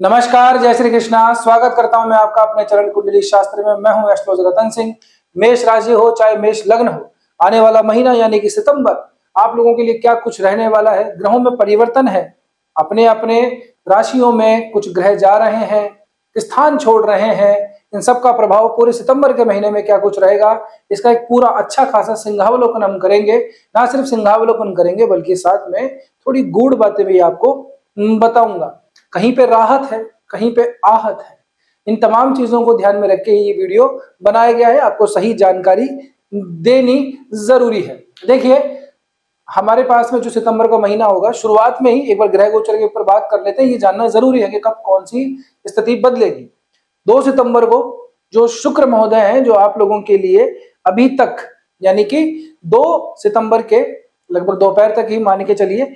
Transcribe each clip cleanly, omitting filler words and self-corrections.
नमस्कार, जय श्री कृष्णा। स्वागत करता हूं मैं आपका अपने चरण कुंडली शास्त्र में। मैं हूं एस्ट्रोलॉजर रतन सिंह। मेष राशि हो चाहे मेष लग्न हो, आने वाला महीना यानी कि सितंबर आप लोगों के लिए क्या कुछ रहने वाला है। ग्रहों में परिवर्तन है, अपने अपने राशियों में कुछ ग्रह जा रहे हैं, स्थान छोड़ रहे हैं। इन सब का प्रभाव पूरे सितंबर के महीने में क्या कुछ रहेगा, इसका एक पूरा अच्छा खासा सिंहावलोकन हम करेंगे। ना सिर्फ सिंहावलोकन करेंगे बल्कि साथ में थोड़ी गूढ़ बातें भी आपको बताऊंगा। कहीं पे राहत है, कहीं पे आहत है। इन तमाम चीजों को ध्यान में रख के ये वीडियो बनाया गया है। आपको सही जानकारी देनी जरूरी है। देखिए, हमारे पास में जो सितंबर का महीना होगा, शुरुआत में ही एक बार ग्रह गोचर के ऊपर बात कर लेते हैं। ये जानना जरूरी है कि कब कौन सी स्थिति बदलेगी। 2 सितंबर को जो शुक्र महोदय हैं, जो आप लोगों के लिए अभी तक यानी कि 2 सितंबर के लगभग दोपहर तक ही मान के चलिए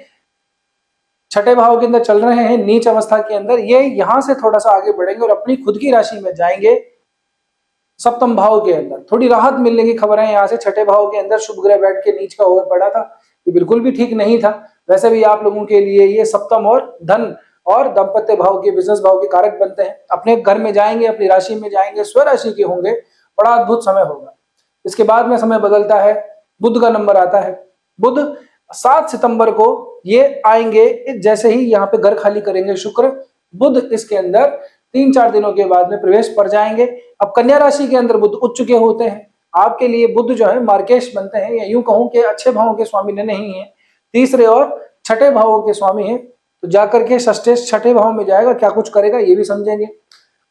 छठे भाव के अंदर चल रहे हैं, नीच अवस्था के अंदर। ये यहां से थोड़ा सा आगे बढ़ेंगे और अपनी खुद की राशि में जाएंगे सप्तम भाव के अंदर। थोड़ी राहत मिलने की खबर है यहाँ से। छठे भाव के अंदर शुभ ग्रह बैठ के नीच का ओवर पड़ा था, ये बिल्कुल भी ठीक नहीं था। वैसे भी आप लोगों के लिए ये सप्तम और धन और दाम्पत्य भाव के, बिजनेस भाव के कारक बनते हैं। अपने घर में जाएंगे, अपनी राशि में जाएंगे, स्वराशि के होंगे, बड़ा अद्भुत समय होगा। इसके बाद में समय बदलता है, बुध का नंबर आता है। बुध 7 सितंबर को ये आएंगे, जैसे ही यहाँ पे घर खाली करेंगे शुक्र, बुध इसके अंदर 3-4 दिनों के बाद में प्रवेश कर जाएंगे। अब कन्या राशि के अंदर बुध उच्च के होते हैं। आपके लिए बुध जो है मार्केश बनते हैं, या यूं कहूं कि अच्छे भावों के स्वामी नहीं है, तीसरे और छठे भावों के स्वामी हैं। तो जाकर के षष्ठे छठे भाव में जाएगा, क्या कुछ करेगा ये भी समझेंगे।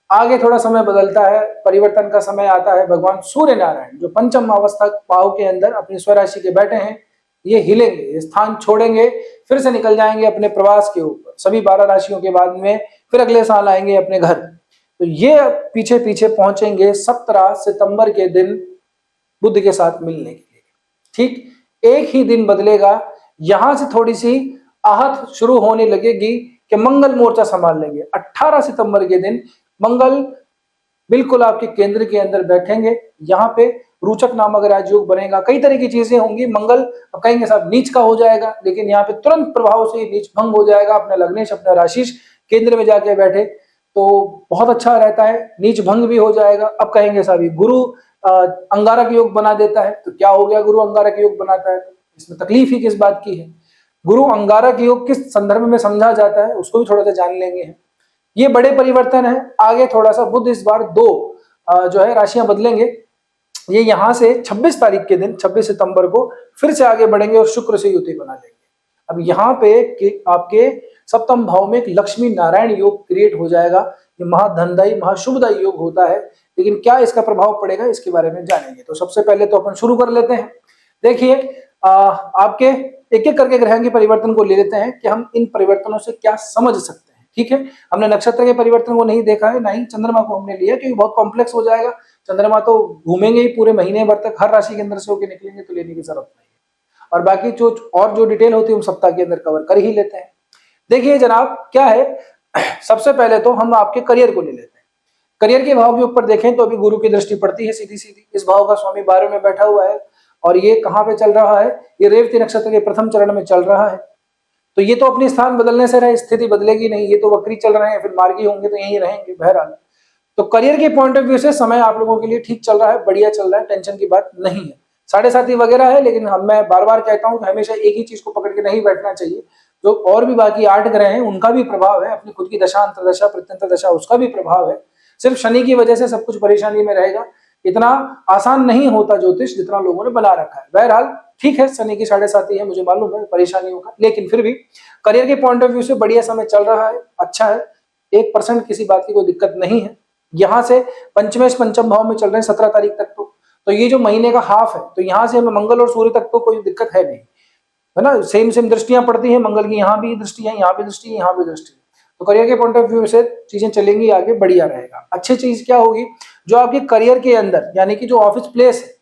आगे थोड़ा समय बदलता है, परिवर्तन का समय आता है। भगवान सूर्य नारायण जो पंचम अवस्था भाव के अंदर अपनी स्वराशि के बैठे हैं, ये हिलेंगे, स्थान छोड़ेंगे, फिर से निकल जाएंगे अपने प्रवास के ऊपर। सभी 12 राशियों के बाद में फिर अगले साल आएंगे अपने घर। तो ये पीछे पीछे पहुंचेंगे 17 सितंबर के दिन बुध के साथ मिलने के लिए। ठीक एक ही दिन बदलेगा, यहां से थोड़ी सी आहत शुरू होने लगेगी कि मंगल मोर्चा संभाल लेंगे। 18 सितंबर के दिन मंगल बिल्कुल आपके केंद्र के अंदर बैठेंगे। यहाँ पे रोचक नामक राजयोग बनेगा, कई तरह की चीजें होंगी। मंगल अब कहेंगे साहब नीच का हो जाएगा, लेकिन यहाँ पे तुरंत प्रभाव से नीच भंग हो जाएगा। अपने लग्नेश अपना राशिश केंद्र में जाके बैठे तो बहुत अच्छा रहता है, नीच भंग भी हो जाएगा। अब कहेंगे साहब गुरु अंगारक योग बना देता है, तो क्या हो गया गुरु अंगारक योग बनाता है, तो इसमें तकलीफ ही किस बात की है। गुरु अंगारक योग किस संदर्भ में समझा जाता है उसको भी थोड़ा सा जान लेंगे। ये बड़े परिवर्तन है। आगे थोड़ा सा बुध इस बार 2 जो है राशियां बदलेंगे। ये यहां से 26 तारीख के दिन 26 सितंबर को फिर से आगे बढ़ेंगे और शुक्र से युति बना लेंगे। अब यहाँ पे आपके सप्तम भाव में एक लक्ष्मी नारायण योग क्रिएट हो जाएगा। ये महाधनदायी महाशुभदायी योग होता है, लेकिन क्या इसका प्रभाव पड़ेगा इसके बारे में जानेंगे। तो सबसे पहले तो अपन शुरू कर लेते हैं। देखिए, आपके एक एक करके ग्रहों के परिवर्तन को ले लेते हैं कि हम इन परिवर्तनों से क्या समझ सकते हैं। ठीक है, हमने नक्षत्र के परिवर्तन को नहीं देखा है, ना ही चंद्रमा को हमने लिया, क्योंकि बहुत कॉम्प्लेक्स हो जाएगा। चंद्रमा तो घूमेंगे ही पूरे महीने भर तक, हर राशि के अंदर से होकर निकलेंगे, तो लेने की जरूरत नहीं है। और बाकी जो डिटेल होती है हम सप्ताह के अंदर कवर कर ही लेते हैं। देखिए जनाब, क्या है, सबसे पहले तो हम आपके करियर को ले लेते हैं। करियर के भाव के ऊपर देखें तो अभी गुरु की दृष्टि पड़ती है सीधी सीधी। इस भाव का स्वामी 12वें में बैठा हुआ है, और ये कहाँ पे चल रहा है, ये रेवती नक्षत्र के प्रथम चरण में चल रहा है। तो ये तो अपने स्थान बदलने से रहे, स्थिति बदलेगी नहीं। ये तो वक्री चल रहे हैं, फिर मार्गी होंगे तो यहीं रहेंगे बहरहाल। तो करियर के पॉइंट ऑफ व्यू से समय आप लोगों के लिए ठीक चल रहा है, बढ़िया चल रहा है, टेंशन की बात नहीं है। 7.5 वगैरह है, लेकिन मैं बार बार कहता हूं कि हमेशा एक ही चीज को पकड़ के नहीं बैठना चाहिए। जो और भी बाकी 8 ग्रह हैं उनका भी प्रभाव है, अपनी खुद की दशा अंतरदशा प्रत्यंतर दशा उसका भी प्रभाव है। सिर्फ शनि की वजह से सब कुछ परेशानी में रहेगा, इतना आसान नहीं होता ज्योतिष जितना लोगों ने बना रखा है। बहरहाल ठीक है, शनि की 7.5 है, मुझे मालूम है परेशानियों का, लेकिन फिर भी करियर के पॉइंट ऑफ व्यू से बढ़िया समय चल रहा है, अच्छा है। 1% किसी बात की कोई दिक्कत नहीं है। यहाँ से पंचमेश पंचम भाव में चल रहे हैं 17 तारीख तक। तो ये जो महीने का हाफ है, तो यहाँ से हमें मंगल और सूर्य तक तो कोई दिक्कत है नहीं, है ना। सेम सेम दृष्टियां पड़ती हैं, मंगल की यहाँ भी दृष्टि है, यहाँ भी दृष्टि है, यहाँ भी दृष्टि है। तो करियर के पॉइंट ऑफ व्यू से चीजें चलेंगी आगे, बढ़िया रहेगा। अच्छी चीज क्या होगी, जो आपके करियर के अंदर यानी कि जो ऑफिस प्लेस है,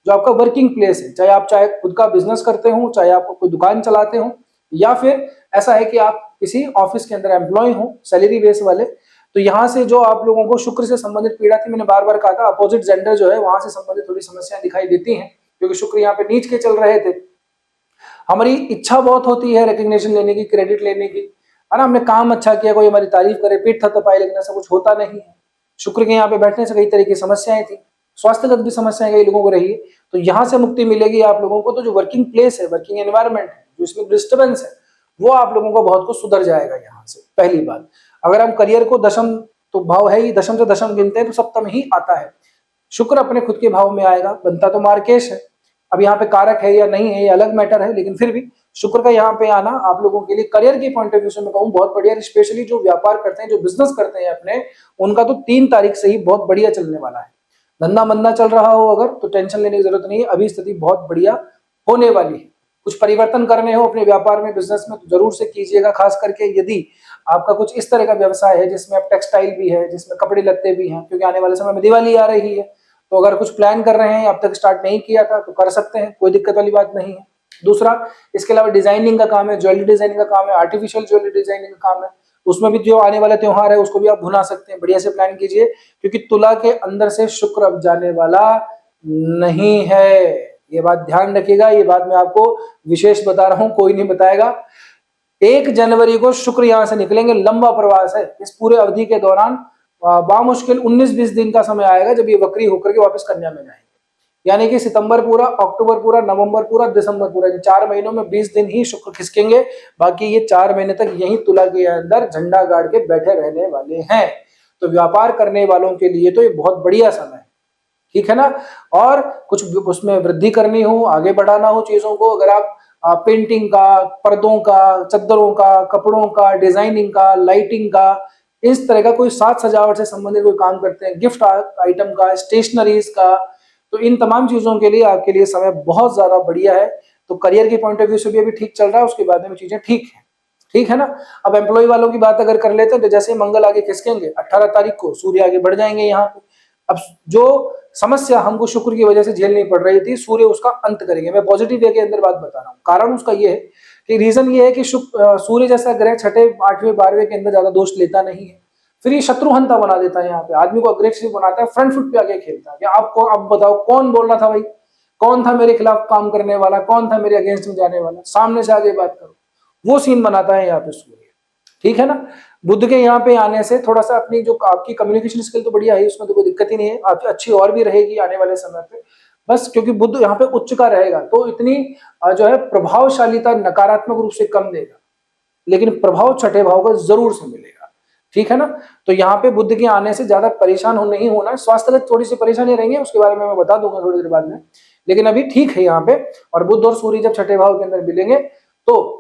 जो आपका वर्किंग प्लेस है, चाहे खुद का बिजनेस करते हो, चाहे आप कोई दुकान चलाते हो, या फिर ऐसा है कि आप किसी ऑफिस के अंदर एम्प्लॉय हो सैलरी बेस वाले, तो यहाँ से जो आप लोगों को शुक्र से संबंधित पीड़ा थी, मैंने बार बार कहा था, अपोजिट जेंडर जो है वहां से संबंधित थोड़ी समस्याएं दिखाई देती हैं, क्योंकि शुक्र यहाँ पे नीच के चल रहे थे। हमारी इच्छा बहुत होती है रिकग्निशन लेने की, क्रेडिट लेने की, है ना, हमने काम अच्छा किया, कोई हमारी तारीफ करे, पीठ थपथपाए, लेकिन ऐसा कुछ होता नहीं है। शुक्र के यहाँ पे बैठने से कई तरह की समस्याएं थी, स्वास्थ्यगत भी समस्याएं कई लोगों को रही है, तो यहाँ से मुक्ति मिलेगी आप लोगों को। तो जो वर्किंग प्लेस है, वर्किंग एनवायरनमेंट है, जो इसमें डिस्टर्बेंस है, वो आप लोगों को बहुत कुछ सुधर जाएगा यहाँ से। पहली बात, अगर हम करियर को दशम, तो भाव है ही, दशम से दशम गिनते हैं तो सप्तम ही आता है। शुक्र अपने खुद के भाव में आएगा, बनता तो मार्केश है, अब यहाँ पे कारक है या नहीं है ये अलग मैटर है, लेकिन फिर भी शुक्र का यहाँ पे आना आप लोगों के लिए करियर के पॉइंट ऑफ व्यू से मैं कहूँ बहुत बढ़िया। स्पेशली जो व्यापार करते हैं, जो बिजनेस करते हैं अपने, उनका तो 3 तारीख से ही बहुत बढ़िया चलने वाला है। धंधा मंदा चल रहा हो अगर, तो टेंशन लेने की जरूरत नहीं है, अभी स्थिति बहुत बढ़िया होने वाली है। कुछ परिवर्तन करने हो अपने व्यापार में, बिजनेस में, तो जरूर से कीजिएगा। खास करके यदि आपका कुछ इस तरह का व्यवसाय है जिसमें आप टेक्सटाइल भी है, जिसमें कपड़े लत्ते भी हैं, क्योंकि आने वाले समय में दिवाली आ रही है, तो अगर कुछ प्लान कर रहे हैं, अब तक स्टार्ट नहीं किया था, तो कर सकते हैं, कोई दिक्कत वाली बात नहीं है। दूसरा, इसके अलावा डिजाइनिंग का काम है, ज्वेलरी डिजाइनिंग का काम है, आर्टिफिशियल ज्वेलरी डिजाइनिंग का काम है, उसमें भी जो आने वाला त्योहार है उसको भी आप भुना सकते हैं। बढ़िया से प्लान कीजिए, क्योंकि तुला के अंदर से शुक्र अब जाने वाला नहीं है, ये बात ध्यान रखिएगा। ये बात मैं आपको विशेष बता रहा हूं, कोई नहीं बताएगा। 1 जनवरी को शुक्र यहां से निकलेंगे, लंबा प्रवास है। इस पूरे अवधि के दौरान बामुश्किल 19-20 दिन का समय आएगा जब ये वक्री होकर के वापस कन्या में जाएंगे। यानी कि सितंबर पूरा, अक्टूबर पूरा, नवंबर पूरा, दिसंबर पूरा, 4 महीनों में 20 दिन ही शुक्र खिसकेंगे, बाकी ये 4 महीने तक यही तुला के अंदर झंडा गाड़ के बैठे रहने वाले हैं। तो व्यापार करने वालों के लिए तो ये बहुत बढ़िया समय है, ठीक है ना। और कुछ उसमें वृद्धि करनी हो, आगे बढ़ाना हो चीजों को, अगर आप पेंटिंग का, पर्दों का, चद्दरों का, कपड़ों का, डिजाइनिंग का, लाइटिंग का, इस तरह का कोई साज सजावट से संबंधित कोई काम करते हैं, गिफ्ट आइटम का, स्टेशनरीज का, तो इन तमाम चीजों के लिए आपके लिए समय बहुत ज्यादा बढ़िया है। तो करियर के पॉइंट ऑफ व्यू से भी अभी ठीक चल रहा है, उसके बाद में चीजें ठीक है ना। अब एम्प्लॉय वालों की बात अगर कर लेते हैं, तो जैसे मंगल आगे खिसकेंगे 18 तारीख को, सूर्य आगे बढ़ जाएंगे यहाँ पे। अब जो समस्या हमको शुक्र की वजह से झेलनी पड़ रही थी, सूर्य उसका अंत करेंगे। मैं पॉजिटिव वे के अंदर बात बता रहा हूँ। कारण उसका ये है कि रीजन ये है कि सूर्य जैसा ग्रह 6, 8वें, 12वें के अंदर ज्यादा दोष लेता नहीं है, फिर ये शत्रुहंता बना देता है, यहाँ पे आदमी को अग्रेसिव बनाता है, फ्रंट फुट पे आगे खेलता है कि आपको, अब बताओ कौन बोल रहा था भाई, कौन था मेरे खिलाफ काम करने वाला, कौन था मेरे अगेंस्ट में जाने वाला, सामने से आगे बात करो, वो सीन बनाता है यहाँ पे सूर्य, ठीक है ना। बुध के यहाँ पे आने से थोड़ा सा अपनी जो आपकी कम्युनिकेशन स्किल तो बढ़िया है, उसमें तो कोई दिक्कत ही नहीं है, आपकी अच्छी और भी रहेगी आने वाले समय पे, बस क्योंकि बुध यहाँ पे उच्च का रहेगा, तो इतनी जो है प्रभावशालीता नकारात्मक रूप से कम देगा, लेकिन प्रभाव 6ठे भाव का जरूर से मिलेगा, ठीक है ना। तो यहाँ पे बुध के आने से ज्यादा परेशान नहीं होना है, स्वास्थ्यगत थोड़ी सी परेशानी रहेंगी, उसके बारे में मैं बता दूंगा थोड़ी देर बाद में, लेकिन अभी ठीक है यहाँ पे। और बुध और सूर्य जब 6ठे भाव के अंदर मिलेंगे, तो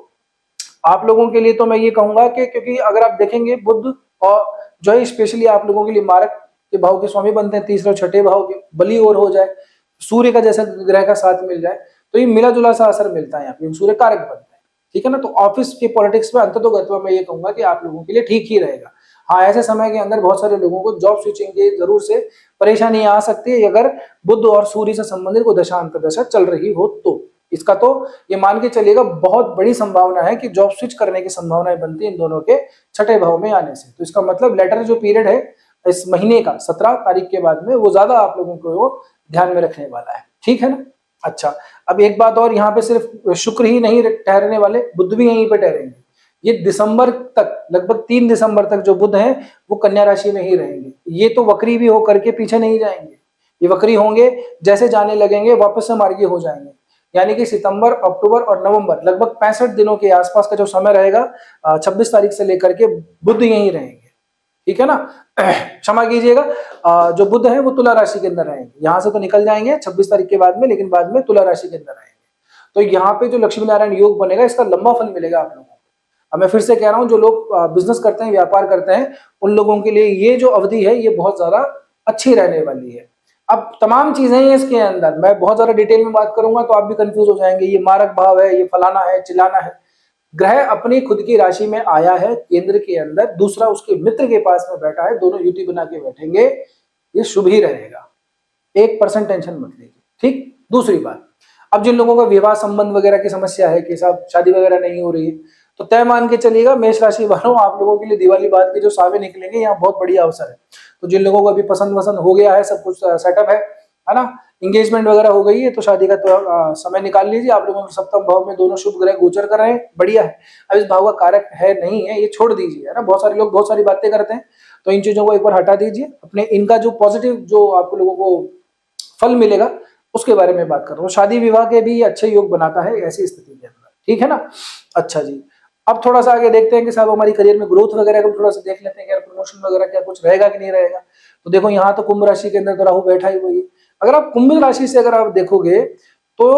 आप लोगों के लिए तो मैं ये कहूंगा कि, क्योंकि अगर आप देखेंगे बुध और जो है स्पेशली आप लोगों के लिए मारक के भाव के स्वामी बनते हैं, 3रे और 6ठे भाव के, बली और हो जाए, सूर्य का जैसा ग्रह का साथ मिल जाए, तो ये मिला जुला सा असर मिलता है यहाँ पे, सूर्य कारक बनता है, ठीक है ना। तो ऑफिस के पॉलिटिक्स में अंततोगत्वा मैं ये कहूंगा कि आप लोगों के लिए ठीक ही रहेगा। हाँ, ऐसे समय के अंदर बहुत सारे लोगों को जॉब स्विचिंग की जरूर से परेशानी आ सकती है, अगर बुध और सूर्य से संबंधित कोई दशा अंतर्दशा चल रही हो तो। इसका तो ये मान के चलिएगा बहुत बड़ी संभावना है कि जॉब स्विच करने की संभावनाएं बनती है इन दोनों के 6ठे भाव में आने से। तो इसका मतलब लेटर जो पीरियड है इस महीने का 17 तारीख के बाद में, वो ज्यादा आप लोगों को ध्यान में रखने वाला है, ठीक है ना। अच्छा, अब एक बात और, यहाँ पे सिर्फ शुक्र ही नहीं ठहरने वाले, बुध भी यहीं पे ठहरेंगे। ये दिसंबर तक, लगभग 3 दिसंबर तक जो बुध है वो कन्या राशि में ही रहेंगे। ये तो वक्री भी होकर के पीछे नहीं जाएंगे, ये वक्री होंगे, जैसे जाने लगेंगे वापस से मार्गी हो जाएंगे। यानी कि सितंबर, अक्टूबर और नवंबर, लगभग 65 दिनों के आसपास का जो समय रहेगा, 26 तारीख से लेकर के बुध यहीं रहेंगे, ठीक है ना। क्षमा कीजिएगा, जो बुध है वो तुला राशि के अंदर रहेंगे, यहां से तो निकल जाएंगे 26 तारीख के बाद में, लेकिन बाद में तुला राशि के अंदर रहेंगे। तो यहाँ पे जो लक्ष्मी नारायण योग बनेगा, इसका लंबा फल मिलेगा आप लोगों को। अब मैं फिर से कह रहा हूँ, जो लोग बिजनेस करते हैं, व्यापार करते हैं, उन लोगों के लिए ये जो अवधि है ये बहुत ज्यादा अच्छी रहने वाली है। अब तमाम चीजें हैं इसके अंदर, मैं बहुत ज्यादा डिटेल में बात करूंगा तो आप भी कंफ्यूज हो जाएंगे, ये मारक भाव है, ये फलाना है, चिलाना है। ग्रह अपनी खुद की राशि में आया है केंद्र के अंदर, दूसरा उसके मित्र के पास में बैठा है, दोनों युति बना के बैठेंगे, ये शुभ ही रहेगा, 1% टेंशन मत लीजिए, ठीक। दूसरी बात, अब जिन लोगों का विवाह संबंध वगैरह की समस्या है कि साहब शादी वगैरह नहीं हो रही है, तो तय मान के चलिएगा मेष राशि वालों, आप लोगों के लिए दिवाली बाद के जो सावे निकलेंगे, यहाँ बहुत बढ़िया अवसर है। तो जिन लोगों को अभी पसंद वसंद हो गया है, सब कुछ सेटअप है, है ना, एंगेजमेंट वगैरह हो गई है तो शादी का तो समय निकाल लीजिए। आप लोगों के सप्तम भाव में दोनों शुभ ग्रह गोचर कर रहे हैं, बढ़िया है। अब इस भाव का कारक है नहीं है, ये छोड़ दीजिए, है ना। बहुत सारे लोग बहुत सारी बातें करते हैं, तो इन चीजों को एक बार हटा दीजिए। अपने इनका जो पॉजिटिव जो आप लोगों को फल मिलेगा उसके बारे में बात कर रहा हूँ। शादी विवाह के भी अच्छे योग बनाता है ऐसी स्थिति के अंदर, ठीक है ना। अच्छा जी, अब थोड़ा सा आगे देखते हैं कि साहब हमारी करियर में ग्रोथ वगैरह को थोड़ा सा देख लेते हैं कि यार प्रमोशन वगैरह क्या कुछ रहेगा कि नहीं रहेगा। तो देखो यहाँ तो कुंभ राशि के अंदर तो राहु बैठा ही हुई है। अगर आप कुंभ राशि से अगर आप देखोगे तो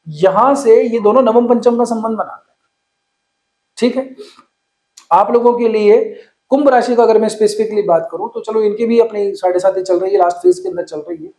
यहां से ये दोनों नवम पंचम का संबंध बनाते हैं, ठीक है। आप लोगों के लिए कुंभ राशि का अगर मैं स्पेसिफिकली बात करूं तो चलो इनकी भी अपनी 7.5 चल रही है, लास्ट फेज के अंदर चल रही है।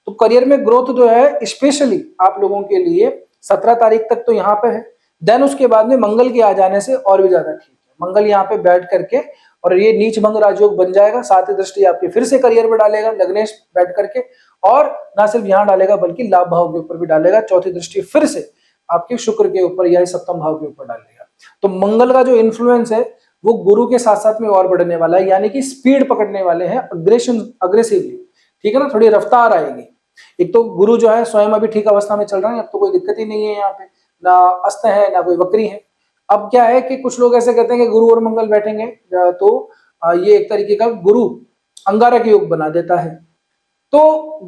तो करियर में ग्रोथ जो है स्पेशली आप लोगों के लिए 17 तारीख तक तो यहाँ पे है। देन उसके बाद में मंगल के आ जाने से और भी ज्यादा ठीक है। मंगल यहाँ पे बैठ करके और ये नीच भंग राजयोग बन जाएगा, साथ ही दृष्टि आपके फिर से करियर में डालेगा लग्नेश बैठ करके, और ना सिर्फ यहाँ डालेगा बल्कि लाभ भाव के ऊपर भी डालेगा। चौथी दृष्टि फिर से आपके शुक्र के ऊपर या सप्तम भाव के ऊपर डालेगा। तो मंगल का जो इन्फ्लुएंस है वो गुरु के साथ साथ में और बढ़ने वाला है, यानी कि स्पीड पकड़ने वाले हैं, अग्रेसिवली, ठीक है ना, थोड़ी रफ्तार आएगी। एक तो गुरु जो है स्वयं अभी ठीक अवस्था में चल रहा है, अब तो कोई दिक्कत ही नहीं है, यहाँ पे ना अस्त है ना कोई वक्री है। अब क्या है कि कुछ लोग ऐसे कहते हैं कि गुरु और मंगल बैठेंगे तो ये एक तरीके का गुरु अंगारक योग बना देता है। तो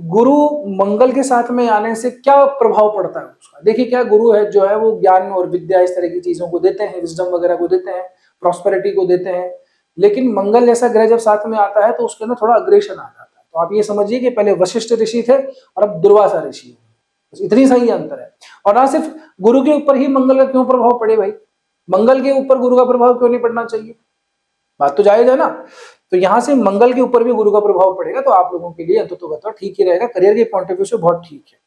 गुरु मंगल के साथ में आने से क्या प्रभाव पड़ता है उसका, देखिए क्या गुरु है जो है वो ज्ञान और विद्या इस तरह की चीजों को देते हैं, विजडम वगैरह को देते हैं, प्रॉस्पेरिटी को देते हैं। लेकिन मंगल जैसा ग्रह जब साथ में आता है तो उसके अंदर थोड़ा अग्रेशन आ जाता है। तो आप ये समझिए कि पहले वशिष्ठ ऋषि थे और अब दुर्वासा ऋषि है, बस इतनी सही अंतर है। और ना सिर्फ गुरु के ऊपर ही मंगल का क्यों प्रभाव पड़े भाई, मंगल के ऊपर गुरु का प्रभाव क्यों नहीं पड़ना चाहिए, बात तो जायज है ना। तो यहां से मंगल के ऊपर भी गुरु का प्रभाव पड़ेगा तो आप लोगों के लिए अंततोगत्वा ठीक ही रहेगा, करियर के पॉइंट ऑफ व्यू से बहुत ठीक है।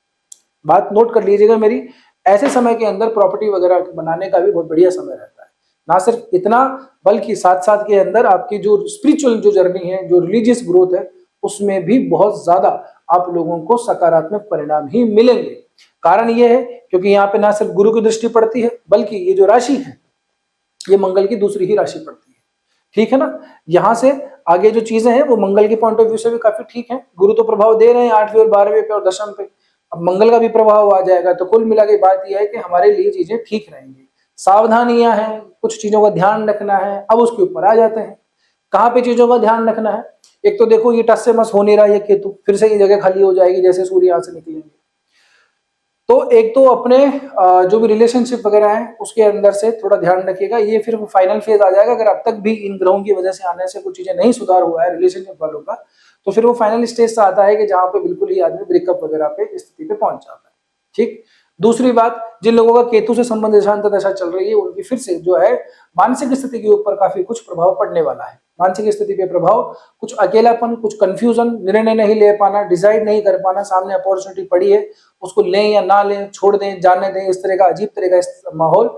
बात नोट कर लीजिएगा मेरी, ऐसे समय के अंदर प्रॉपर्टी वगैरह बनाने का भी बहुत बढ़िया समय रहता है। ना सिर्फ इतना बल्कि साथ साथ के अंदर आपकी जो स्पिरिचुअल जो जर्नी है, जो रिलीजियस ग्रोथ है, उसमें भी बहुत ज्यादा आप लोगों को सकारात्मक परिणाम ही मिलेंगे। कारण यह है क्योंकि यहाँ पे ना सिर्फ गुरु की दृष्टि पड़ती है बल्कि ये जो राशि है ये मंगल की दूसरी ही राशि पड़ती है, ठीक है ना। यहां से आगे जो चीजें हैं वो मंगल के पॉइंट ऑफ व्यू से भी काफी ठीक है। गुरु तो प्रभाव दे रहे हैं 8वें और 12वें पे और दशम पे, अब मंगल का भी प्रभाव आ जाएगा। तो कुल मिला के बात यह है कि हमारे लिए चीजें ठीक रहेंगी। सावधानियां हैं, कुछ चीजों का ध्यान रखना है। अब उसके ऊपर आ जाते हैं कहाँ पे चीजों का ध्यान रखना है। एक तो देखो ये टस से मस हो नहीं रहा, ये केतु फिर से ये जगह खाली हो जाएगी जैसे सूर्य यहाँ से निकलेंगे। तो एक तो अपने जो भी रिलेशनशिप वगैरह है उसके अंदर से थोड़ा ध्यान रखिएगा, ये फिर फाइनल फेज आ जाएगा। अगर अब तक भी इन ग्रहों की वजह से आने से कुछ चीजें नहीं सुधार हुआ है रिलेशनशिप वालों का, तो फिर वो फाइनल स्टेज से आता है कि जहां पे बिल्कुल ही आदमी ब्रेकअप वगैरह पे स्थिति पे पहुंच जाता है, ठीक। दूसरी बात, जिन लोगों का केतु से संबंधित शांत दशा चल रही है उनकी फिर से जो है मानसिक स्थिति के ऊपर काफी कुछ प्रभाव पड़ने वाला है। मानसिक स्थिति पे प्रभाव, कुछ अकेलापन, कुछ कंफ्यूजन, निर्णय नहीं ले पाना, डिसाइड नहीं कर पाना, सामने अपॉर्चुनिटी पड़ी है उसको लें या ना लें, छोड़ दें, जाने दें, इस तरह का अजीब तरह का माहौल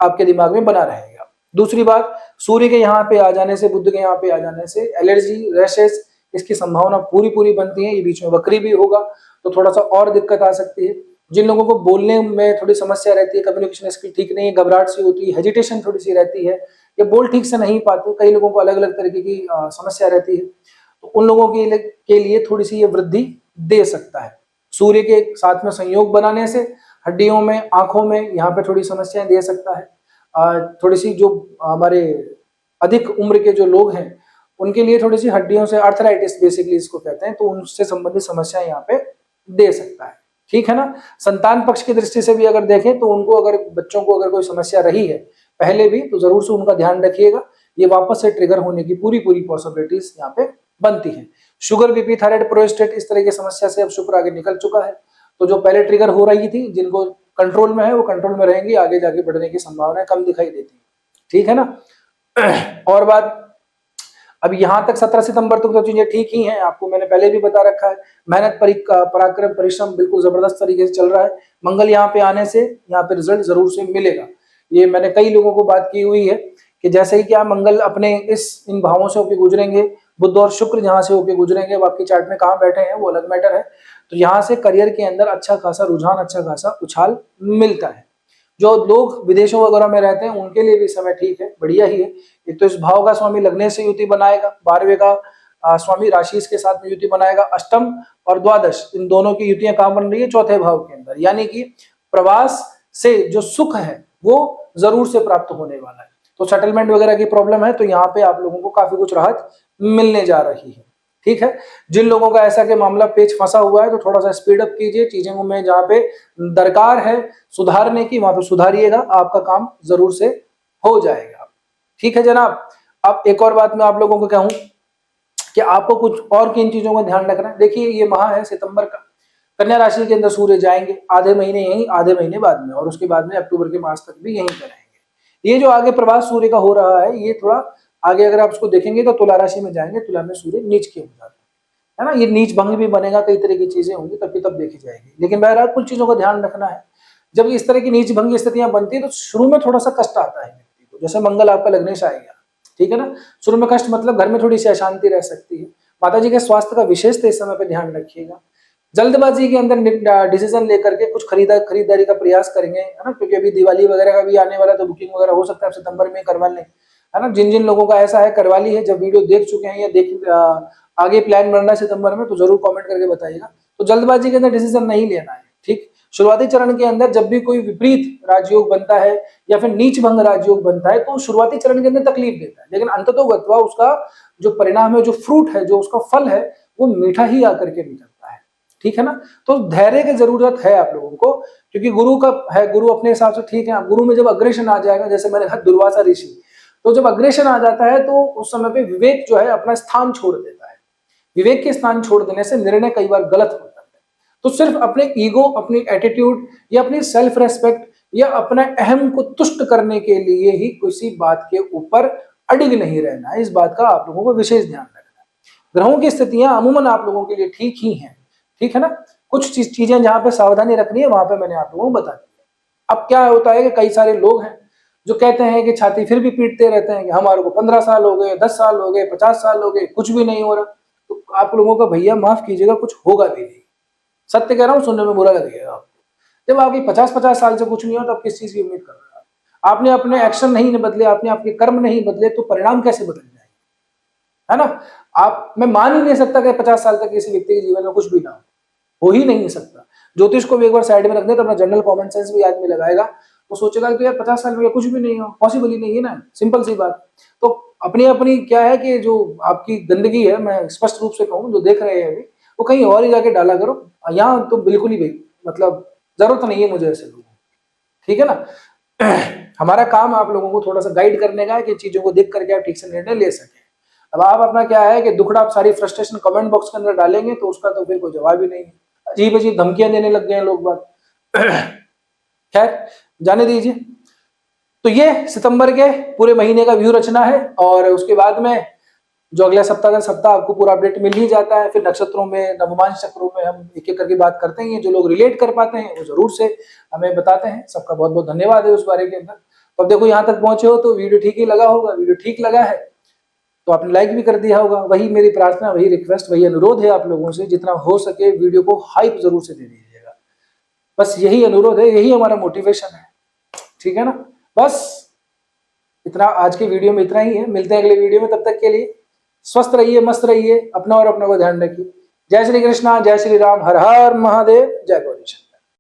आपके दिमाग में बना रहेगा। दूसरी बात, सूर्य के यहाँ पे आ जाने से, बुध के यहाँ पे आ जाने से एलर्जी, रैशेस, इसकी संभावना पूरी बनती है। ये बीच में वक्री भी होगा तो थोड़ा सा और दिक्कत आ सकती है। जिन लोगों को बोलने में थोड़ी समस्या रहती है, कम्युनिकेशन स्किल ठीक नहीं है, घबराहट सी होती है, हेजिटेशन थोड़ी सी रहती है, ये बोल ठीक से नहीं पाते, कई लोगों को अलग अलग तरीके की समस्या रहती है, तो उन लोगों के लिए थोड़ी सी ये वृद्धि दे सकता है। सूर्य के साथ में संयोग बनाने से हड्डियों में, आंखों में यहाँ पे थोड़ी समस्याएं दे सकता है। थोड़ी सी जो हमारे अधिक उम्र के जो लोग हैं उनके लिए थोड़ी सी हड्डियों से आर्थराइटिस बेसिकली इसको कहते हैं, तो उनसे संबंधित समस्या यहाँ पे दे सकता है, ठीक है ना। संतान पक्ष की दृष्टि से भी अगर देखें तो उनको अगर बच्चों को अगर कोई समस्या रही है पहले भी तो जरूर से उनका ध्यान रखिएगा, ये वापस से ट्रिगर होने की पूरी पॉसिबिलिटीज यहाँ पे बनती है। शुगर, बीपी, थायराइड, प्रोस्टेट, इस तरह की समस्या से अब शुक्र आगे निकल चुका है, तो जो पहले ट्रिगर हो रही थी जिनको कंट्रोल में है वो कंट्रोल में रहेंगी, आगे जाके बढ़ने की संभावना कम दिखाई देती है, ठीक है ना। और बात, अब यहाँ तक 17 सितंबर तक तो चीजें ठीक ही हैं, आपको मैंने पहले भी बता रखा है। मेहनत, पराक्रम, परिश्रम बिल्कुल जबरदस्त तरीके से चल रहा है। मंगल यहाँ पे आने से यहाँ पे रिजल्ट जरूर से मिलेगा। ये मैंने कई लोगों को बात की हुई है कि जैसे ही क्या मंगल अपने इन भावों से होकर गुजरेंगे, बुध और शुक्र जहां से होकर गुजरेंगे, अब आपकी चार्ट में कहाँ बैठे हैं वो अलग मैटर है, तो यहाँ से करियर के अंदर अच्छा खासा रुझान, अच्छा खासा उछाल मिलता है। जो लोग विदेशों वगैरह में रहते हैं उनके लिए भी समय ठीक है, बढ़िया ही है। एक तो इस भाव का स्वामी लगने से युति बनाएगा, 12वें का स्वामी राशि के साथ में युति बनाएगा। अष्टम और द्वादश इन दोनों की युतियां कहां बन रही है? चौथे भाव के अंदर, यानी कि प्रवास से जो सुख है वो जरूर से प्राप्त होने वाला है। तो सेटलमेंट वगैरह की प्रॉब्लम है तो यहाँ पे आप लोगों को काफी कुछ राहत मिलने जा रही है। ठीक है, जिन लोगों का ऐसा कि मामला पेच फंसा हुआ है तो थोड़ा सा स्पीड अप कीजिए चीजों में, जहाँ पे दरकार है सुधारने की वहां पे सुधारिएगा, आपका काम जरूर से हो जाएगा। ठीक है जनाब। अब एक और बात मैं आप लोगों को कहूं कि आपको कुछ और किन चीजों का ध्यान रखना है। देखिए ये माह है सितंबर का, कन्या राशि के अंदर सूर्य जाएंगे आधे महीने यहीं, आधे महीने बाद में, और उसके बाद में अक्टूबर के मास तक भी यहीं पे रहेंगे। ये जो आगे प्रवास सूर्य का हो रहा है ये थोड़ा आगे अगर आप उसको देखेंगे तो तुला राशि में जाएंगे, तुला में सूर्य नीच के हो जाता है ना, ये नीच भंग भी बनेगा, कई तरह की चीजें होंगी तब देखी जाएगी। लेकिन बहरहाल कुछ चीजों का ध्यान रखना है। जब इस तरह की नीच भंग स्थितियां बनती है तो शुरू में थोड़ा सा कष्ट आता है व्यक्ति को, जैसे मंगल आपका लग्नेश आएगा, ठीक है ना, शुरू में कष्ट मतलब घर में थोड़ी सी अशांति रह सकती है। माता जी के स्वास्थ्य का विशेष इस समय पे ध्यान रखिएगा। जल्दबाजी के अंदर डिसीजन लेकर के कुछ खरीदारी का प्रयास करेंगे, है ना, क्योंकि अभी दिवाली वगैरह का भी आने वाला है तो बुकिंग वगैरह हो सकता है सितंबर में करवा लें, है ना। जिन जिन लोगों का ऐसा है करवा ली है, जब वीडियो देख चुके हैं या आगे प्लान बनना है सितंबर में तो जरूर कमेंट करके बताइएगा। तो जल्दबाजी के अंदर डिसीजन नहीं लेना है। ठीक, शुरुआती चरण के अंदर जब भी कोई विपरीत राजयोग बनता है या फिर नीच भंग राजयोग बनता है तो शुरुआती चरण के अंदर तकलीफ देता है, लेकिन अंततोगत्वा उसका जो परिणाम है, जो फ्रूट है, जो उसका फल है वो मीठा ही आकर के निकलता है। ठीक है ना, तो धैर्य की जरूरत है आप लोगों को, क्योंकि गुरु का है, गुरु अपने हिसाब से ठीक है। गुरु में जब अग्रेशन आ जाएगा, जैसे मैंने कहा दुर्वासा ऋषि, तो जब अग्रेशन आ जाता है तो उस समय पे विवेक जो है अपना स्थान छोड़ देता है। विवेक के स्थान छोड़ देने से निर्णय कई बार गलत हो जाता है। तो सिर्फ अपने ईगो, अपनी एटीट्यूड या अपनी सेल्फ रेस्पेक्ट या अपने अहम को तुष्ट करने के लिए ही किसी बात के ऊपर अडिग नहीं रहना है। इस बात का आप लोगों को विशेष ध्यान रखना है। ग्रहों की स्थितियां अमूमन आप लोगों के लिए ठीक ही हैं, ठीक है ना। कुछ चीजें जहां पे सावधानी रखनी है वहां पे मैंने आप लोगों को बता दिया। अब क्या होता है कि कई सारे लोग हैं जो कहते हैं कि छाती फिर भी पीटते रहते हैं कि हमारे को 15 साल हो गए, 10 साल हो गए, 50 साल हो गए, कुछ भी नहीं हो रहा। तो आप लोगों का भैया माफ कीजिएगा, कुछ होगा भी नहीं। सत्य कह रहा हूं, सुनने में बुरा लगेगा आपको। जब आपकी 50 साल से कुछ नहीं हो तो आप किस चीज की उम्मीद कर रहे हैं? आपने अपने एक्शन नहीं बदले, आपने आपके कर्म नहीं बदले तो परिणाम कैसे बदल जाएंगे, है ना। मैं मान ही नहीं सकता कि 50 साल तक किसी व्यक्ति के जीवन में कुछ भी ना हो ही नहीं सकता। ज्योतिष को भी एक बार साइड में रख दे तो अपना जनरल कॉमन सेंस भी आदमी लगाएगा, वो सोचेगा कि यार 50 साल में कुछ भी नहीं हो, पॉसिबल ही नहीं है ना, सिंपल सी बात। तो अपनी अपनी क्या है कि जो आपकी गंदगी है, मैं स्पष्ट रूप से कहूँ, जो देख रहे हैं अभी, वो कहीं और ही जाके डाला करो। यहाँ तो बिल्कुल ही भाई मतलब जरूरत नहीं है मुझे ऐसे लोगों, ठीक है ना। हमारा काम आप लोगों को थोड़ा सा गाइड करने का है कि चीजों को देख करके आप ठीक से निर्णय ले सके। अब आप अपना क्या है कि दुखड़ा आप सारी फ्रस्ट्रेशन कमेंट बॉक्स के अंदर डालेंगे तो उसका तो फिर कोई जवाब ही नहीं है। अजीब अजीब धमकियां देने लग गए हैं लोग बात। खैर जाने दीजिए। तो ये सितंबर के पूरे महीने का व्यू रचना है, और उसके बाद में जो अगला सप्ताह का सप्ताह आपको पूरा अपडेट मिल ही जाता है। फिर नक्षत्रों में, नवमांश चक्रों में हम एक एक करके बात करते हैं। जो लोग रिलेट कर पाते हैं वो जरूर से हमें बताते हैं। सबका बहुत बहुत धन्यवाद है उस बारे के अंदर। तो अब देखो यहाँ तक पहुंचे हो तो वीडियो ठीक ही लगा होगा। वीडियो ठीक लगा है तो आपने लाइक भी कर दिया होगा। वही मेरी प्रार्थना, वही रिक्वेस्ट, वही अनुरोध है आप लोगों से, जितना हो सके वीडियो को हाइप जरूर से दे दीजिएगा। बस यही अनुरोध है, यही हमारा मोटिवेशन है, ठीक है ना। बस इतना आज के वीडियो में इतना ही है। मिलते हैं अगले वीडियो में, तब तक के लिए स्वस्थ रहिए, मस्त रहिए, अपना और अपना को ध्यान रखिए। जय श्री कृष्णा, जय श्री राम, हर हर महादेव, जय गौरी।